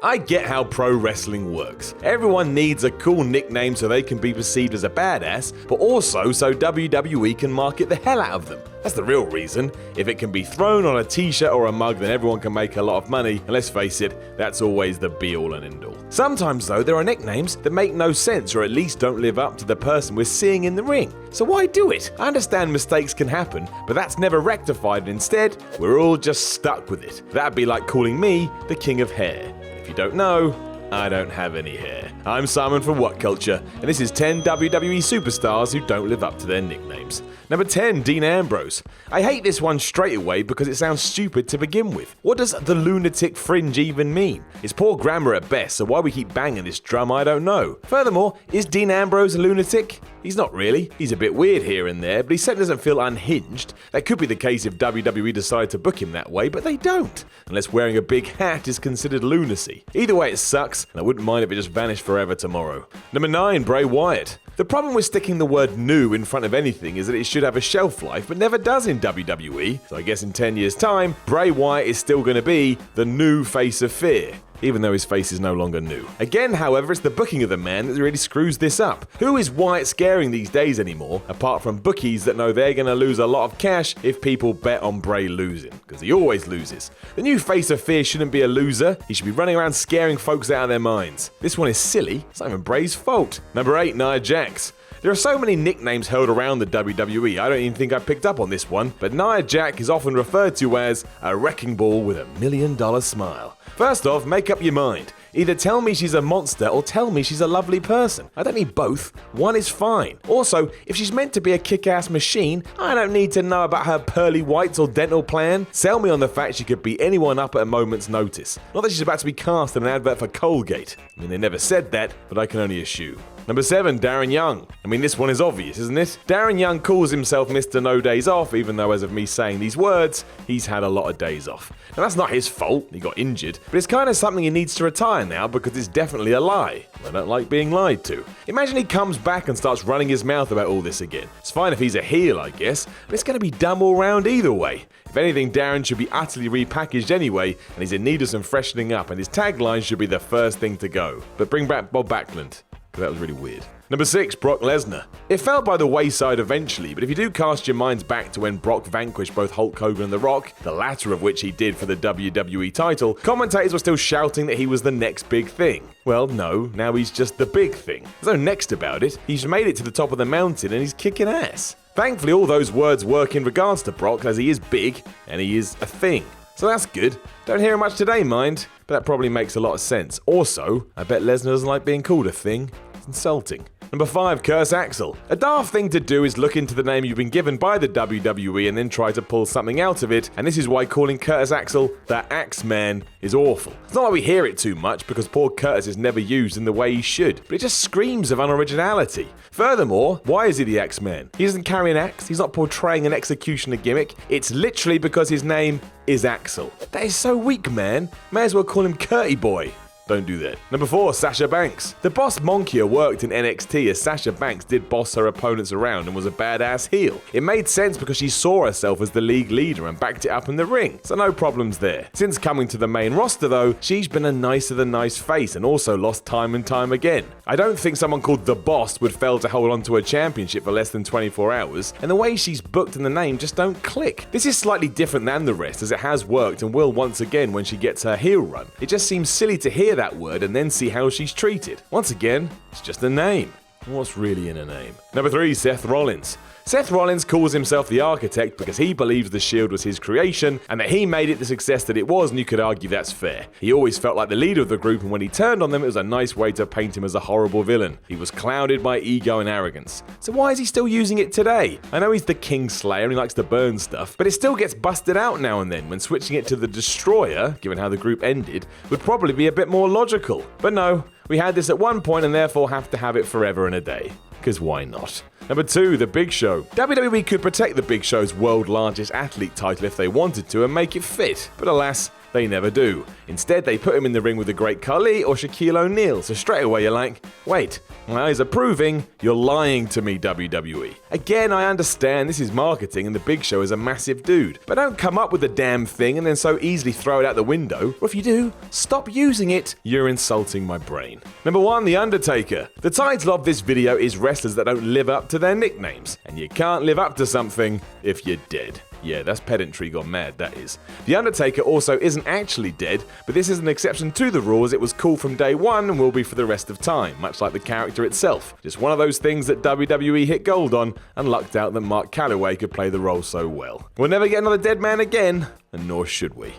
I get how pro wrestling works. Everyone needs a cool nickname so they can be perceived as a badass, but also so WWE can market the hell out of them. That's the real reason. If it can be thrown on a t-shirt or a mug, then everyone can make a lot of money, and let's face it, that's always the be-all and end-all. Sometimes though, there are nicknames that make no sense or at least don't live up to the person we're seeing in the ring. So why do it? I understand mistakes can happen, but that's never rectified, and instead, we're all just stuck with it. That'd be like calling me the King of Hair. If you don't know, I don't have any hair. I'm Simon for What Culture, and this is 10 WWE superstars who don't live up to their nicknames. Number 10, Dean Ambrose. I hate this one straight away because it sounds stupid to begin with. What does the lunatic fringe even mean? It's poor grammar at best, so why we keep banging this drum I don't know. Furthermore, is Dean Ambrose a lunatic? He's not really. He's a bit weird here and there, but he certainly doesn't feel unhinged. That could be the case if WWE decided to book him that way, but they don't. Unless wearing a big hat is considered lunacy. Either way, it sucks, and I wouldn't mind if it just vanished forever tomorrow. Number 9, Bray Wyatt. The problem with sticking the word new in front of anything is that it should have a shelf life, but never does in WWE. So I guess in 10 years' time, Bray Wyatt is still going to be the new face of fear, even though his face is no longer new. Again, however, it's the booking of the man that really screws this up. Who is Wyatt scaring these days anymore, apart from bookies that know they're going to lose a lot of cash if people bet on Bray losing, because he always loses. The new face of fear shouldn't be a loser. He should be running around scaring folks out of their minds. This one is silly. It's not even Bray's fault. Number 8, Nia Jax. There are so many nicknames held around the WWE, I don't even think I picked up on this one, but Nia Jax is often referred to as a wrecking ball with $1 million smile. First off, make up your mind. Either tell me she's a monster or tell me she's a lovely person. I don't need both. One is fine. Also, if she's meant to be a kick-ass machine, I don't need to know about her pearly whites or dental plan. Sell me on the fact she could beat anyone up at a moment's notice. Not that she's about to be cast in an advert for Colgate. I mean, they never said that, but I can only assume. Number 7, Darren Young. I mean, this one is obvious, isn't it? Darren Young calls himself Mr. No Days Off, even though as of me saying these words, he's had a lot of days off. Now that's not his fault, he got injured, but it's kind of something he needs to retire now because it's definitely a lie. I don't like being lied to. Imagine he comes back and starts running his mouth about all this again. It's fine if he's a heel, I guess, but it's going to be dumb all round either way. If anything, Darren should be utterly repackaged anyway, and he's in need of some freshening up, and his tagline should be the first thing to go. But bring back Bob Backlund, because that was really weird. Number 6, Brock Lesnar. It fell by the wayside eventually, but if you do cast your minds back to when Brock vanquished both Hulk Hogan and The Rock, the latter of which he did for the WWE title, commentators were still shouting that he was the next big thing. Well, no, now he's just the big thing. There's no next about it. He's made it to the top of the mountain and he's kicking ass. Thankfully, all those words work in regards to Brock, as he is big and he is a thing. So that's good. Don't hear much today, mind, but that probably makes a lot of sense. Also, I bet Lesnar doesn't like being called a thing. It's insulting. Number 5, Curse Axel. A daft thing to do is look into the name you've been given by the WWE and then try to pull something out of it, and this is why calling Curtis Axel the Axeman is awful. It's not like we hear it too much because poor Curtis is never used in the way he should, but it just screams of unoriginality. Furthermore, why is he the Axeman? He doesn't carry an axe, he's not portraying an executioner gimmick, it's literally because his name is Axel. That is so weak, man. May as well call him Curty Boy. Don't do that. Number 4, Sasha Banks. The Boss Monkia worked in NXT as Sasha Banks did boss her opponents around and was a badass heel. It made sense because she saw herself as the league leader and backed it up in the ring, so no problems there. Since coming to the main roster though, she's been a nicer than nice face and also lost time and time again. I don't think someone called The Boss would fail to hold on to a championship for less than 24 hours, and the way she's booked in the name just don't click. This is slightly different than the rest, as it has worked and will once again when she gets her heel run. It just seems silly to hear that word and then see how she's treated. Once again, it's just a name. What's really in a name? Number 3, Seth Rollins. Seth Rollins calls himself the architect because he believes the Shield was his creation and that he made it the success that it was, and you could argue that's fair. He always felt like the leader of the group, and when he turned on them, it was a nice way to paint him as a horrible villain. He was clouded by ego and arrogance. So why is he still using it today? I know he's the King Slayer and he likes to burn stuff, but it still gets busted out now and then when switching it to the Destroyer, given how the group ended, would probably be a bit more logical. But no, we had this at one point and therefore have to have it forever and a day. Because why not? Number 2, The Big Show. WWE could protect The Big Show's world largest athlete title if they wanted to and make it fit. But alas, They never do. Instead, they put him in the ring with the Great Khali or Shaquille O'Neal, so straight away you're like, wait, my eyes are proving you're lying to me, WWE. Again, I understand this is marketing and the Big Show is a massive dude, but don't come up with the damn thing and then so easily throw it out the window, or if you do, stop using it. You're insulting my brain. Number 1, The Undertaker. The title of this video is wrestlers that don't live up to their nicknames, and you can't live up to something if you're dead. Yeah, that's pedantry gone mad, that is. The Undertaker also isn't actually dead, but this is an exception to the rule as it was cool from day one and will be for the rest of time, much like the character itself. Just one of those things that WWE hit gold on and lucked out that Mark Calloway could play the role so well. We'll never get another dead man again, and nor should we.